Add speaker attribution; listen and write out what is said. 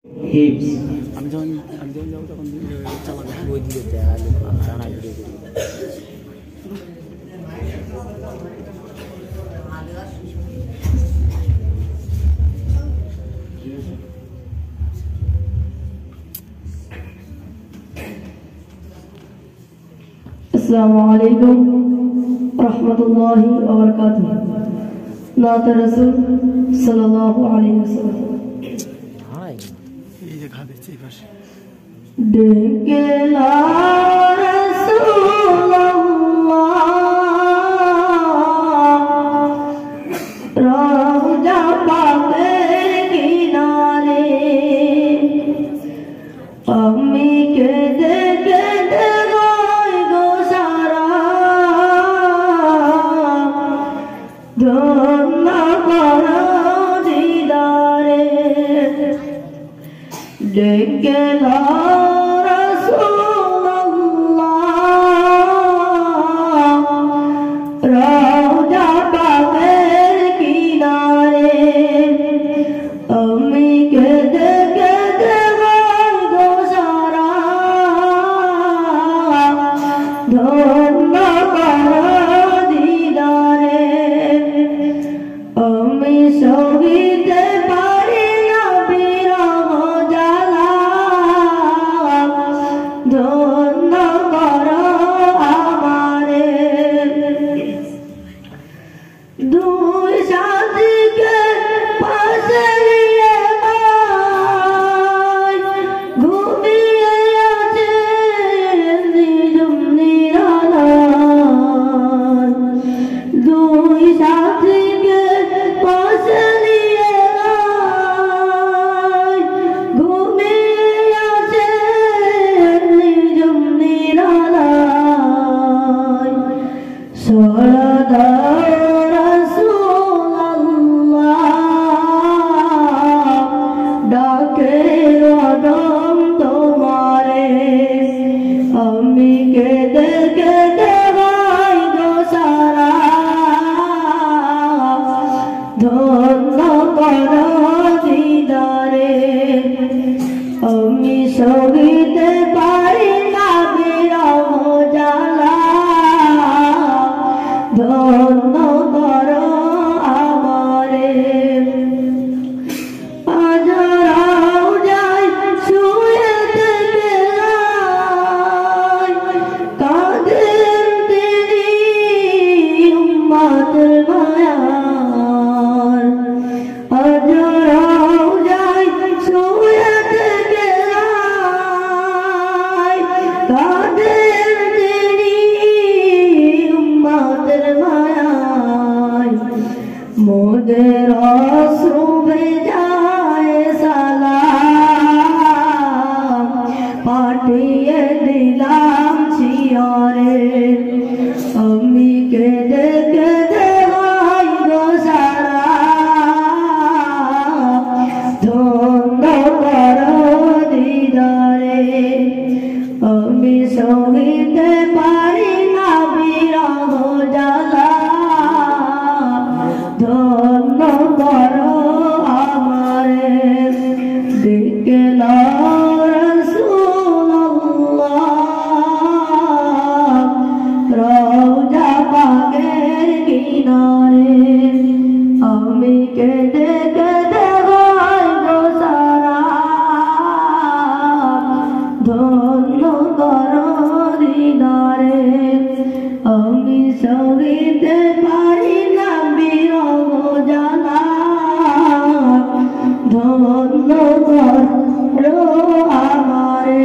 Speaker 1: হিপস
Speaker 2: আমি যখন যাবো তখন চালাবে বই দিয়ে দেয় জানা ভিডিও করি।
Speaker 3: अस्सलामु अलैकुम रहमतुल्लाहि व बरकातुहू। नात रसूल सल्लल्लाहु अलैहि वसल्लम।
Speaker 2: হাই এই যে ঘা দিচ্ছে এই পাশে
Speaker 3: डेके ला रसूलल्लाह रौजा पाकेर किनारे अम्मी के देखे डेके ला रसूलल्लाह रौजा पाकेर किनारे अम्मी के देखे दो सारा धन्य करो दीदारे अम्मी शहीद पारी ना बीरा हो जाला धन्य करो हमारे दूर शादी के पास लिए घूमिए निजुम निराला दूर शादी के पास लिए घूमिए निजुम निराला सोड़ा সবিতে পারি না বিরহ জ্বালা ধন্য করো আমারে আজরাও যাই শুয়েতে গেলাই কাঁদেন তিনি উম্মতের মায়ার আজরাও যাই শুয়েতে কাদের তিনি উম্মতের মায়ায় মোদের অশ্রু ভেজায় সালাম পাঠিয়ে দিলাম শিয়রে আম্মিকে দেখে দেওয়াই গো সারা ধন্য করো দিদারে আমি সহিতে পারি না বিরহ জ্বালা ধন্য করো আমারে দেখে লা রাসূলুল্লাহ রওজা পাকের কিনারে আমি কে দেখে দেওয়াই গো সারা ধন্য করো দিদারে আমি সহিতে পারি না বিরহ জ্বালা ধন্য করো আমারে।